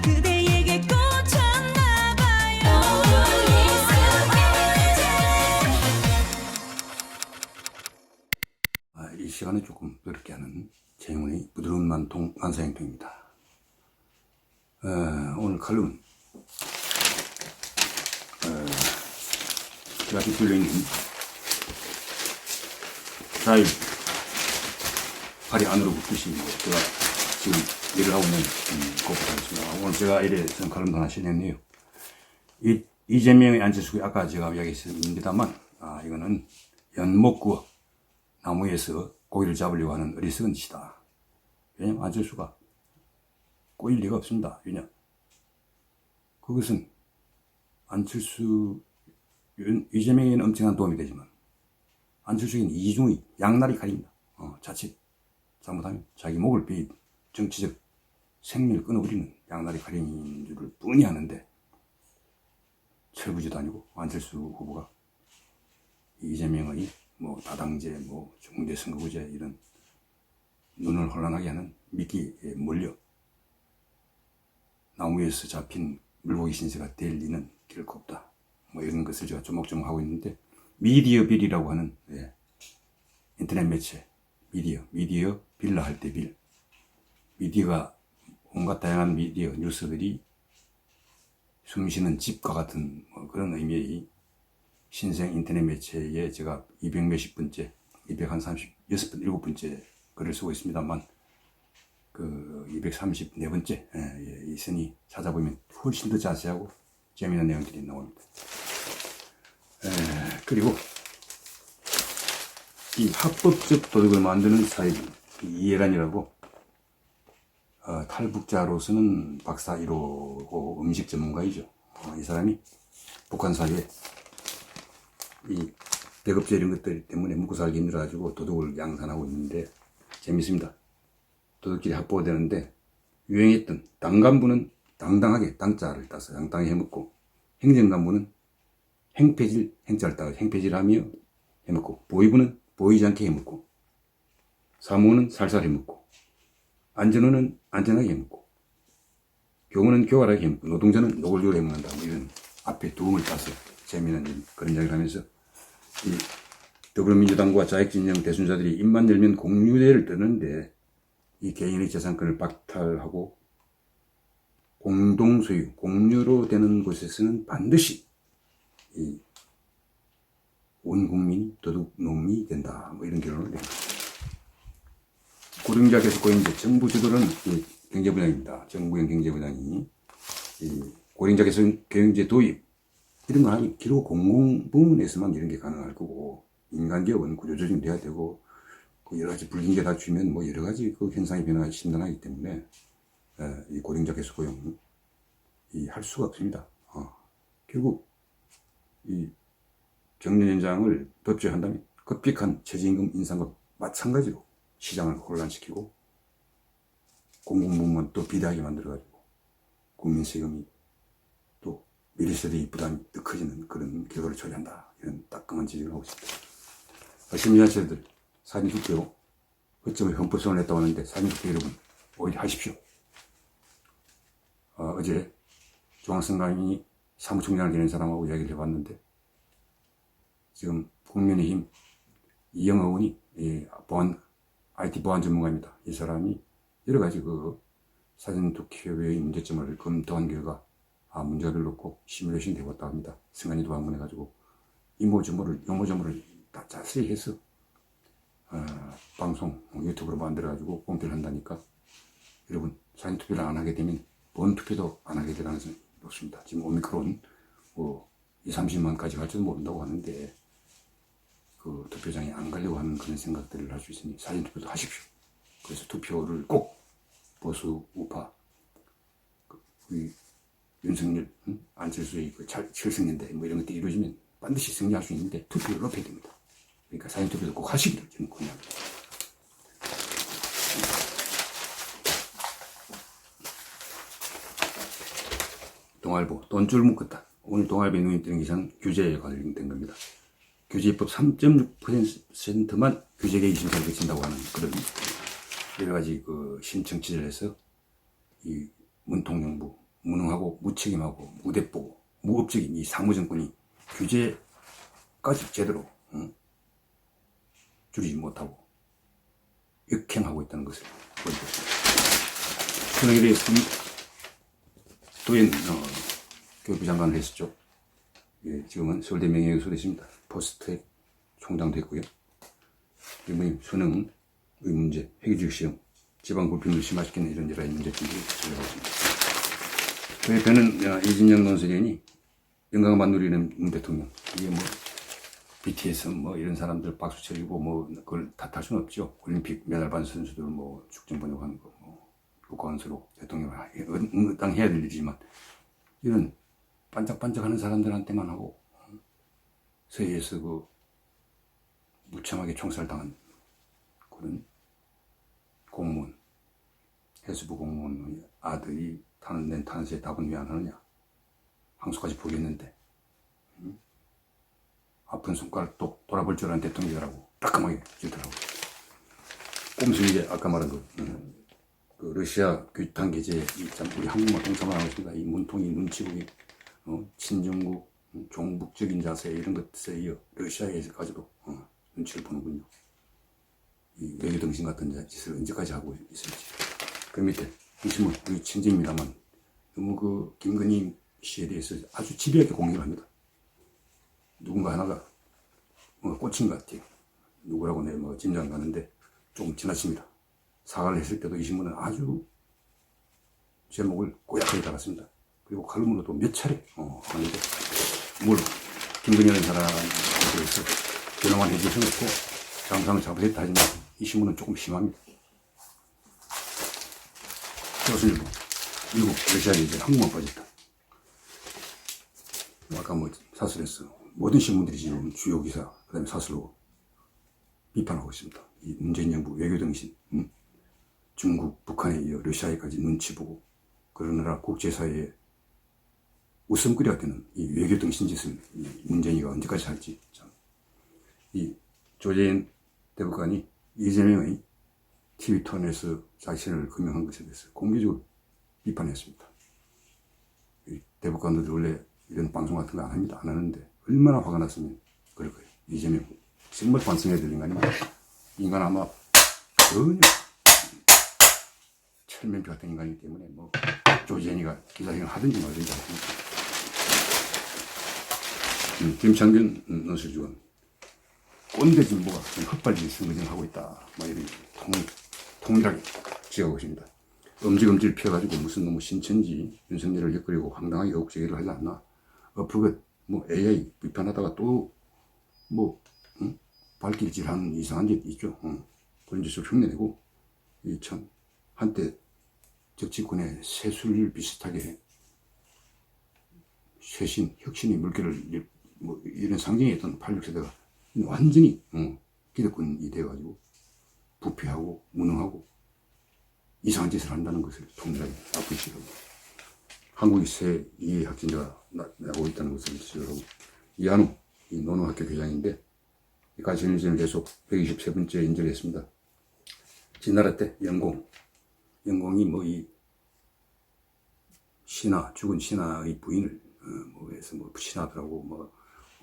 그대에게 꽂혔나봐요. 이 시간에 조금 어렵게 하는 재훈의 부드러운 만사행통입니다. 오늘 칼럼은 제가 빗둘려있는 4일 발이 안으로 붙듯이 제가 지금 일을 하고 있는 것부터 하겠습니다. 오늘 제가 이래 전 칼럼도 하나 실냈네요. 이재명의 안철수, 아까 제가 이야기했습니다만 이거는 연못 나무에서 고기를 잡으려고 하는 어리석은 짓이다. 왜냐면 안철수가 꼬일 리가 없습니다. 왜냐? 그것은 이재명에는 엄청난 도움이 되지만 안철수에게는 이중의 양날이 칼입니다. 자칫 잘못하면 자기 목을 베인 정치적 생명을 끊어버리는 양날이 칼인 줄을 뻔히 아는데 철부지도 아니고 안철수 후보가 이재명의 다당제, 중대 선거구제 이런 눈을 혼란하게 하는 미끼에 몰려 나무에서 잡힌 물고기 신세가 될 리는 결코 없다. 이런 것을 제가 조목조목 하고 있는데, 미디어 빌이라고 하는 인터넷 매체, 미디어 빌라 할 때 빌. 미디어가 온갖 다양한 미디어 뉴스들이 숨쉬는 집과 같은 그런 의미의 신생 인터넷 매체에 제가 200몇십 번째, 236번, 7번째 글을 쓰고 있습니다만, 234번째, 있으니 찾아보면 훨씬 더 자세하고 재미있는 내용들이 나옵니다. 그리고 이 합법적 도덕을 만드는 사회, 이해란이라고, 탈북자로서는 박사 1호고 음식 전문가이죠. 이 사람이 북한 사회에 이 배급제 이런 것들 때문에 먹고 살기 힘들어가지고 도덕을 양산하고 있는데 재밌습니다. 도덕질이 확보되는데 유행했던 당간부는 당당하게 당자를 따서 당당히 해먹고, 행정간부는 행패질 행자를 따서 행패질하며 해먹고, 보위부는 보이지 않게 해먹고, 사무원은 살살 해먹고, 안전원은 안전하게 해먹고, 교원은 교활하게 해먹고, 노동자는 노골적으로 해먹는다. 이런 앞에 두음을 따서 재미있는 그런 이야기를 하면서 이 더불어민주당과 자익진영 대순자들이 입만 열면 공유대를 뜨는데 이 개인의 재산권을 박탈하고 공동소유, 공유로 되는 곳에서는 반드시 이 온 국민이 도둑놈이 된다. 이런 결론을 냅니다. 고령자 계속 고인데 정부 주도는 경제부장입니다. 정부형 경제부장이 고령자 계속 경제 도입 이런 거 하면 기록 공공부문에서만 이런 게 가능할 거고, 인간기업은 구조조정이 돼야 되고, 여러 가지 불균형이 갖추면 여러 가지 그 현상이 변화가 심란하기 때문에 이 고령자 계속 고용 할 수가 없습니다. 결국 이 정년연장을 법제한다면 급격한 최저임금 인상과 마찬가지로 시장을 혼란시키고 공공부문 또 비대하게 만들어가지고 국민 세금이 또 미래 세대의 부담이 더 커지는 그런 결과를 초래한다. 이런 따끔한 지적을 하고 있습니다. 시민단체들 사전투표 거점에 헌법소원을 냈다고 하는데 사전투표 여러분 오히려 하십시오. 어제 중앙선관위 사무총장을 지낸 사람하고 이야기를 해봤는데, 지금 국민의힘 이영하 의원이 IT 보안 전문가입니다. 이 사람이 여러 가지 사전투표의 문제점을 검토한 결과 문제가 별로 없고 시뮬레이션 되었다고 합니다. 승관이도 방문해가지고 용모조모를 다 자세히 해서 방송 유튜브로 만들어가지고 공표를 한다니까, 여러분 사전투표를 안 하게 되면 본투표도 안 하게 될 가능성이 높습니다. 지금 오미크론 20-30만까지 갈지도 모른다고 하는데 그 투표장에 안 가려고 하는 그런 생각들을 할 수 있으니 사전투표도 하십시오. 그래서 투표를 꼭 보수 우파 윤석열, 안철수의 철승연대 이런 것들이 이루어지면 반드시 승리할 수 있는데 투표를 높여야 됩니다. 그러니까 사전투표도 꼭 하시기를 저는 권유합니다. 동아일보 돈줄 묶었다. 오늘 동아일보에 눈이 뜨는 기사는 규제에 관련된 겁니다. 규제입법 3.6%만 규제개혁 심사를 거친다고 하는 그런 여러 가지 신청 취재를 해서 이 문통령부, 무능하고 무책임하고 무대뽀고 무법적인 이 사무정권이 규제까지 제대로 줄이지 못하고 역행하고 있다는 것을 보여주고 있습니다. 손흥일의 도현 교육부 장관을 했었죠. 예, 지금은 서울대 명예교수로 있습니다. 포스트랙 총장도 했고요. 이번에 수능의 문제, 회계직 시험, 지방 불평을 심화시키는 이런 여러 문제점들이 전개하고 있습니다. 저는 이진영 논설위원이 영광만 누리는 문 대통령, 이게 뭐 BTS 뭐 이런 사람들 박수 쳐주고 뭐 그걸 탓할 수는 없죠. 올림픽 메달 받은 선수들 뭐 축전 번역하는 거, 뭐 국가원수로 대통령을 응당해야 될 일이지만 이런 반짝반짝하는 사람들한테만 하고 서해에서 그 무참하게 총살당한 그런 공무원, 해수부 공무원의 아들이 낸 탄세에 답은 왜 안 하느냐. 항소까지 보겠는데 아픈 손가락 또 돌아볼 줄 아는 대통령이라고 따끔하게 질더라고. 꼼수이제 아까 말한 그 러시아 규탄 게재에 참 우리 한국만 동참을 하고 있습니다. 이 문통이 눈치보기, 친중국, 종북적인 자세 이런 것에 이어 러시아에서까지도 눈치를 보는군요. 이 외교등신 같은 짓을 언제까지 하고 있을지. 그 밑에 이신문 우리 친정입니다만 너무 그 김건희 씨에 대해서 아주 집요하게 공격을 합니다. 누군가 하나가 꽂힌 것 같아요. 누구라고 내 짐작 가는데 조금 지나칩니다. 사과를 했을 때도 이 신문은 아주 제목을 고약하게 달았습니다. 그리고 칼럼으로도 몇 차례 하는데 뭘 김건희라는 사람에 대해서 변호만 해줄 수는 없고 장상을 잘못했다 하지만 이 신문은 조금 심합니다. 조선일보 미국 러시아에 이제 한국만 빠졌다. 아까 사설에서 모든 신문들이 지금 주요 기사 그 다음에 사설로 비판하고 있습니다. 이 문재인 정부 외교등신, 중국, 북한에 이어 러시아에까지 눈치 보고 그러느라 국제사회에 웃음거리가 되는 이 외교등신 짓을 문재인이가 언제까지 할지 참. 이 조재현 대법관이 이재명의 TV토론에서 자신을 금명한 것에 대해서 공개적으로 비판했습니다. 이 대법관들도 원래 이런 방송 같은 거 안 합니다. 안 하는데 얼마나 화가 났으면 그럴 거예요. 이재명 정말 반성해야 될 인간입니다. 인간 아마 전혀 철면피 같은 인간이기 때문에 조재현이가 기자회견 하든지 말든지 않습니다. 김창균 논술주은 꼰대 진보가 헛발질 선거전을 하고 있다. 이런 통일하게 지어가고 있습니다. 엄지검지를 피워가지고 무슨 놈의 신천지 윤석열을 엮으려고 황당하게 의혹제기를 하지 않나. 어프것 AI 비판하다가 또 발길질하는 이상한 짓 있죠. 그런 짓을 흉내내고 이 참 한때 정치권의 세술 비슷하게 쇄신, 혁신의 물결을 이런 상징이었던 86세대가 완전히 기득권이 돼가지고 부패하고 무능하고 이상한 짓을 한다는 것을 통일하게 앞으로 지금 한국의 새 이해 혁신자가 나오고 있다는 것을 지적하고 이한우 이 노노학교 교장인데 가시는지는 계속 123번째 인정을 했습니다. 진나라 때 영공이 이 신하 죽은 신하의 부인을 해서 신하들하고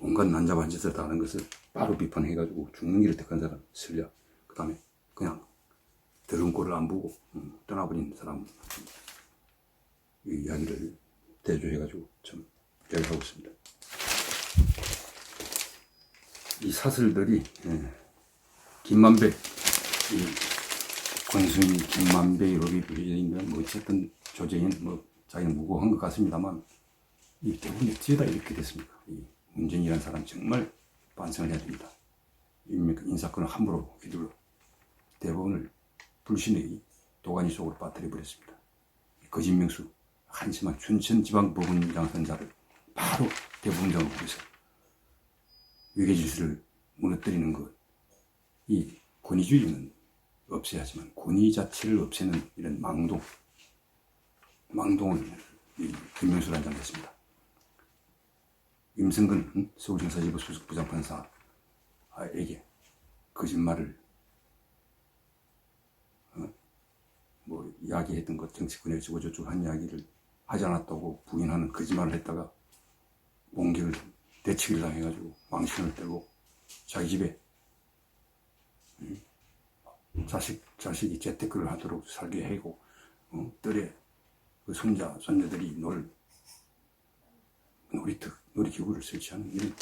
온갖 난잡한 짓을 다 하는 것을 바로 비판해가지고 죽는 길을 택한 사람 설려. 그 다음에 그냥 더러운 꼴을 안 보고 떠나버린 사람 이 이야기를 대조해가지고 참 이야기하고 있습니다. 이 사설들이 김만배 이 권순 김만배 이렇게 부르짖으면 어쨌든 조재인 자기는 무고한 것 같습니다만 이 대부분 어찌다 이렇게 됐습니까? 이 문재인이라는 사람 정말 반성을 해야 됩니다. 인사권을 함부로 휘둘러 대부분을 불신의 도가니 속으로 빠뜨려 버렸습니다. 거짓명수 한심한 춘천지방법원장 선자를 바로 대법원장으로 해서 위계질서를 무너뜨리는 것, 이 권위주의는 없애야지만 권위 자체를 없애는 이런 망동을 김명수를 한장했습니다. 임성근 서울경사지부 수석 부장판사에게 거짓말을 이야기했던 것, 정치권에 어쩌고저쩌고 한 이야기를 하지 않았다고 부인하는 거짓말을 했다가 몽기를 대치기를 당해가지고 망신을 떨고 자기 집에 자식이 재테크를 하도록 살게 하고 뜰에 그 손자 손녀들이 놀이기구를 설치하는 이런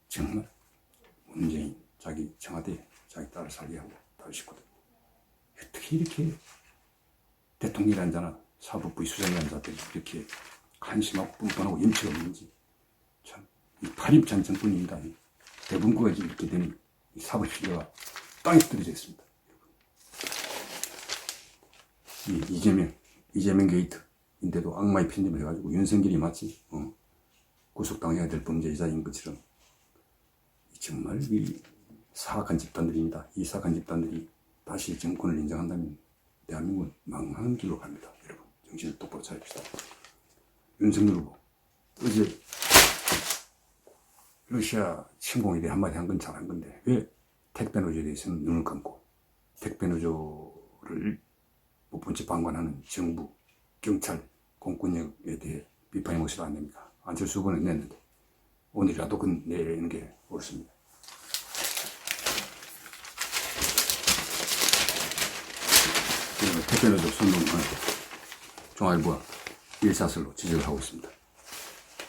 정말 문재인 자기 청와대 자기 딸을 살게 하고 딸 식구들 어떻게 이렇게 대통령이라는 자나 사법부의 수장이라는 자들이 이렇게 한심하고 뻔뻔하고 염치가 없는지 참 이 파렴치한 정권입니다. 대분구가 이렇게 되는 이 사법 시대가 땅에 떨어져 있습니다. 이 이재명 게이트인데도 악마의 편집을 해가지고 윤석열이 마치 구속당해야 될 범죄자인 것처럼 정말 이 사악한 집단들입니다. 이 사악한 집단들이 다시 정권을 인정한다면 대한민국은 망하는 길로 갑니다. 여러분 정신을 똑바로 차립시다. 윤석열 후보 어제 러시아 침공에 대해 한마디 한 건 잘한 건데 왜 택배 노조에 대해서는 눈을 감고 택배 노조를 못 본 채 방관하는 정부, 경찰, 공권력에 대해 비판의 모습을 안 냅니까? 안철수 후보는 냈는데 오늘이라도 그건 내는 게 옳습니다. 택배 노조 선동을 중앙일보가 일사설로 지적을 하고 있습니다.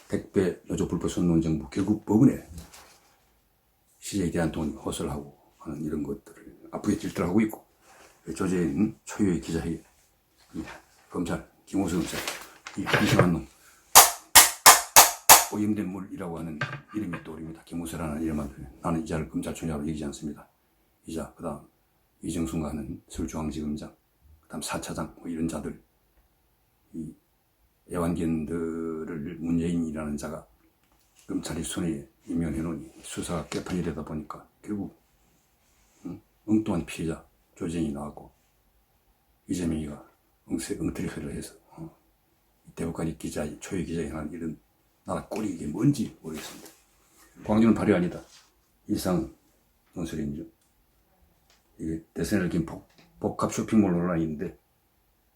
택배 노조 불법 선동 정부 결국 법원에 CJ 대한통운이 호소를 하고 하는 이런 것들을 앞으로 질타하고 있고 조재인 초유의 기자회견 검찰 김호수 검사 이 한심한 놈 오염된 물이라고 하는 이름이 떠오릅니다. 김호수라는 이름만 나는 이자를 검찰총장으로 얘기하지 않습니다. 이자 그 다음 이정순과 하는 서울중앙지검장 그 다음 4차장 뭐 이런 자들 이 애완견들을 문재인이라는 자가 검찰이 손에 임명해 놓으니 수사가 개판이 되다 보니까 결국 엉뚱한 피해자 조정이 나왔고 이재명이가 엉터리 소리를 해서 대법관이 초유 기자에 한 이런 나라 꼴이 이게 뭔지 모르겠습니다. 광주는 발효 아니다. 일상 논설이죠. 이게 대선을 긴 복합 쇼핑몰 논란이 있는데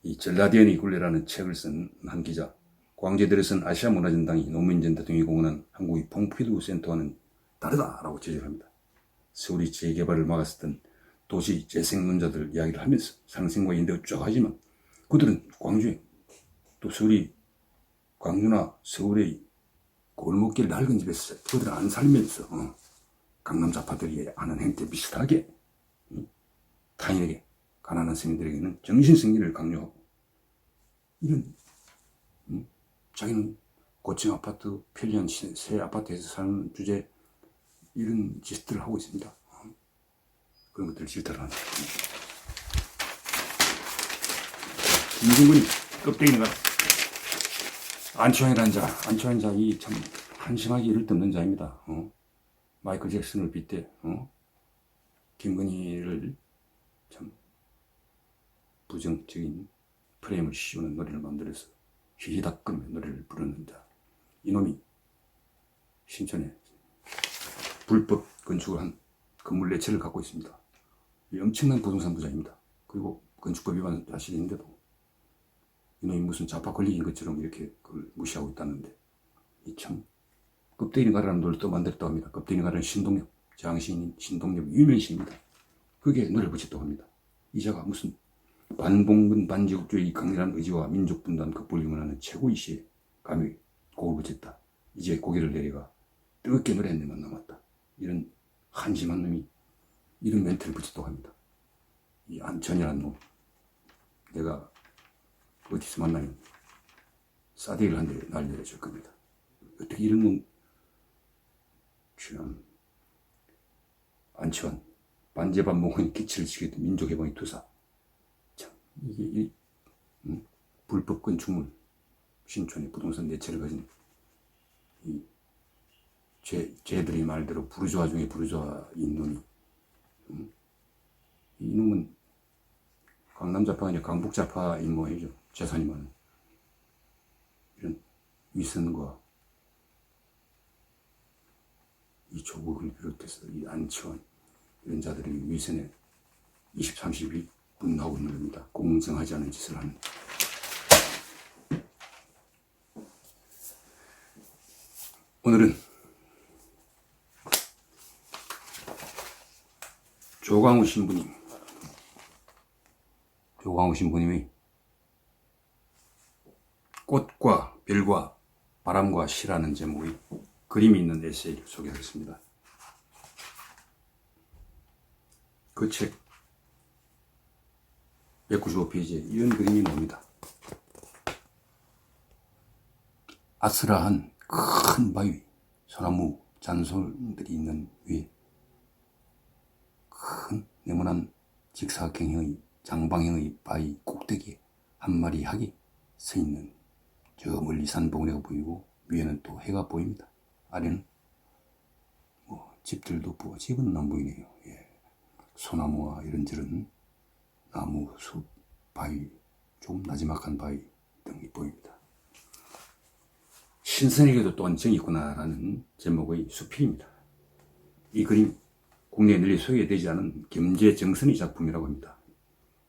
이 전라디언의 굴레라는 책을 쓴 한 기자 광주에 들어선 아시아 문화전당이 노무현 전 대통령이 공헌한 한국의 봉피두 센터와는 다르다라고 지적합니다. 서울이 재개발을 막았었던 도시 재생론자들 이야기를 하면서 상생과 연대가 쫙 하지만 그들은 광주에 또 서울이 광주나 서울의 골목길 낡은 집에서 그들은 안 살면서 강남 좌파들이 하는 행태 비슷하게 타인에게 가난한 시민들에게는 정신승리를 강요하고 이런 자기는 고층 아파트 편리한 새 아파트에서 사는 주제 이런 짓들을 하고 있습니다. 그런 것들을 질타를 합니다. 김정근이 껍데기는 가라. 안치환이라는 자, 이 참 한심하게 이를 덮는 자입니다. 마이클 잭슨을 빗대 김건희를 참 부정적인 프레임을 씌우는 노래를 만들어서 휘휘닥거리며 노래를 부르는 자. 이놈이 신촌에 불법 건축을 한 건물 4채를 갖고 있습니다. 이 엄청난 부동산 부자입니다. 그리고 건축법 위반 사실이 있는데도 이놈이 무슨 좌파 권력인 것처럼 이렇게 그걸 무시하고 있다는데 이 참 껍데기 가라는 노래를 또 만들었다고 합니다. 껍데기 가라는 신동엽, 장시인인 신동엽 유명 시입니다. 그게 노래 붙였다고 합니다. 이자가 무슨 반봉건 반제국주의 강렬한 의지와 민족 분단 극복을 원하는 최고의 시에 감히 곡을 붙였다. 이제 고개를 내려가 뜨겁게 노래한 데만 남았다. 이런 한심한 놈이 이런 멘트를 붙였다고 합니다. 이 안천이라는 놈 내가 어디서 만나면 싸대기를 한 대 날려줄 겁니다. 어떻게 이런 놈 참 안치환 반제반봉은 기치를 치게 민족해방의 투사 참 이게 불법 건축물 신촌에 부동산 4채를 가진 이 쟤들이 말대로 부르주아 중에 부르주아인 놈이 이놈은 강남좌파가 아니라 강북좌파인 모양이죠. 재산이 많은 이런 위선과 이 조국을 비롯해서 이 안치환 이런 자들이 위선에 20, 30이 분노하고 있는 겁니다. 공정하지 않은 짓을 하는 오늘은 조광우 신부님이 꽃과 별과 바람과 시라는 제목의 그림이 있는 에세이를 소개하겠습니다. 그 책 195페이지에 이런 그림이 나옵니다. 아스라한 큰 바위, 소나무 잔솔들이 있는 위에 큰 네모난 직사각형의 장방형의 바위 꼭대기에 한 마리 학이 서 있는 저 멀리 산봉우리가 보이고 위에는 또 해가 보입니다. 아래는 집들도 보고 집은 안 보이네요. 예. 소나무와 이런저런 나무, 숲, 바위, 조금 나지막한 바위 등이 보입니다. 신선에게도 또한 정이 있구나라는 제목의 수필입니다. 이 그림 국내에 널리 소개되지 않은 겸재정선의 작품이라고 합니다.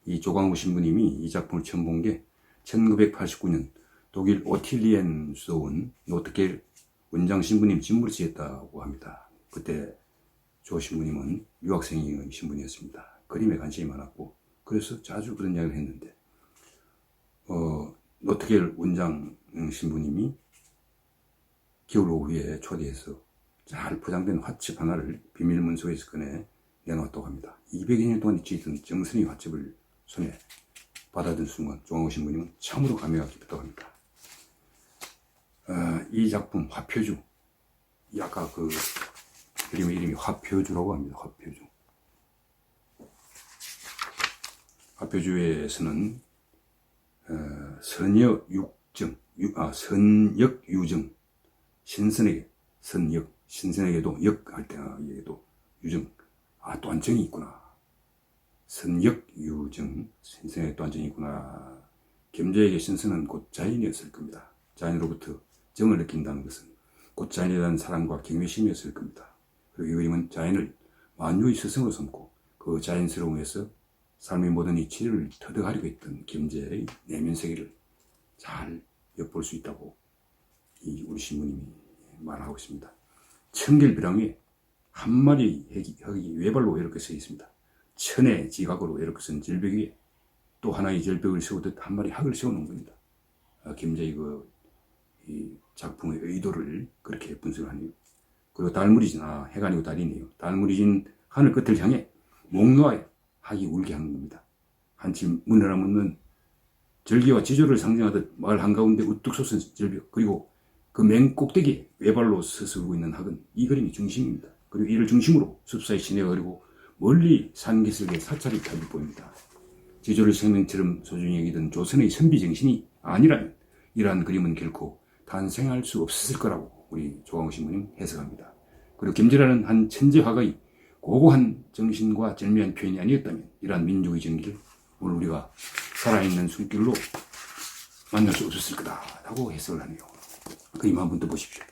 이 조광우 신부님이 이 작품을 처음 본 게 1989년 독일 오틸리엔 수도원 노트겔 원장 신부님 집무를 지었다고 합니다. 그때 조 신부님은 유학생의 신분이었습니다. 그림에 관심이 많았고 그래서 자주 그런 이야기를 했는데 노트겔 원장 신부님이 겨울 오후에 초대해서 잘 포장된 화첩 하나를 비밀 문서에서 꺼내 내놓았다고 합니다. 200여 년 동안 지던 정선의 화첩을 손에 받아든 순간 조광우 신부님은 참으로 감회가 깊었다고 합니다. 이 작품 화표주, 아까 그 그림의 이름이 화표주라고 합니다. 화표주에서는 선역유정, 신선에게 선역, 신선에게도 역할 때에도 유정, 또한 정이 있구나. 선역유정, 신선에게 또한 정이 있구나. 겸재에게 신선은 곧 자연이었을 겁니다. 자연으로부터 정을 느낀다는 것은 곧 자연에 대한 사랑과 경외심이었을 겁니다. 그리고 이 그림은 자연을 만유의 스승으로 삼고 그 자연스러움에서 삶의 모든 이치를 터득하려고 했던 겸재의 내면 세계를 잘 엿볼 수 있다고 우리 신부님이 말하고 있습니다. 청결비랑 위에 한 마리 흑이 외발로 이렇게 서 있습니다. 천의 지각으로 이렇게 쓴 절벽 위에 또 하나의 절벽을 세우듯 한 마리 학을 세워놓은 겁니다. 겸재의 이 작품의 의도를 그렇게 분석을 하네요. 그리고 달무리진, 해가 아니고 달이네요. 달무리진 하늘 끝을 향해 목 놓아 학이 울게 하는 겁니다. 한치 문을 묻는 절기와 지조를 상징하듯 마을 한가운데 우뚝 솟은 절벽, 그리고 그 맨 꼭대기에 외발로 서서 울고 있는 학은 이 그림이 중심입니다. 그리고 이를 중심으로 숲사이 시내가 그리고 멀리 산기슭에 사찰이 펴져 보입니다. 지조를 생명처럼 소중히 여기던 조선의 선비 정신이 아니라면 이러한 그림은 결코 탄생할 수 없었을 거라고 우리 조광우 신부님 해석합니다. 그리고 겸재라는 한 천재 화가의 고고한 정신과 절묘한 표현이 아니었다면 이러한 민족의 정기를 오늘 우리가 살아있는 손길로 만날 수 없었을 거다라고 해석을 하네요. 그림 한번 더 보십시오.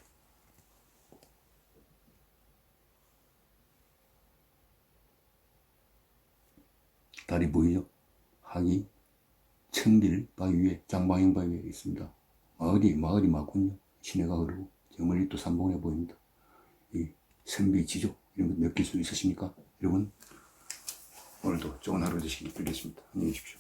달이 보이죠? 학이 천길 바위 위에, 장방형 바위 위에 있습니다. 마을이 맞군요. 시내가 흐르고 저 멀리 또 산봉우리가 보입니다. 이 선비 지조 이런 거 느낄 수 있으십니까? 여러분 오늘도 좋은 하루 되시길 빌겠습니다. 안녕히 계십시오.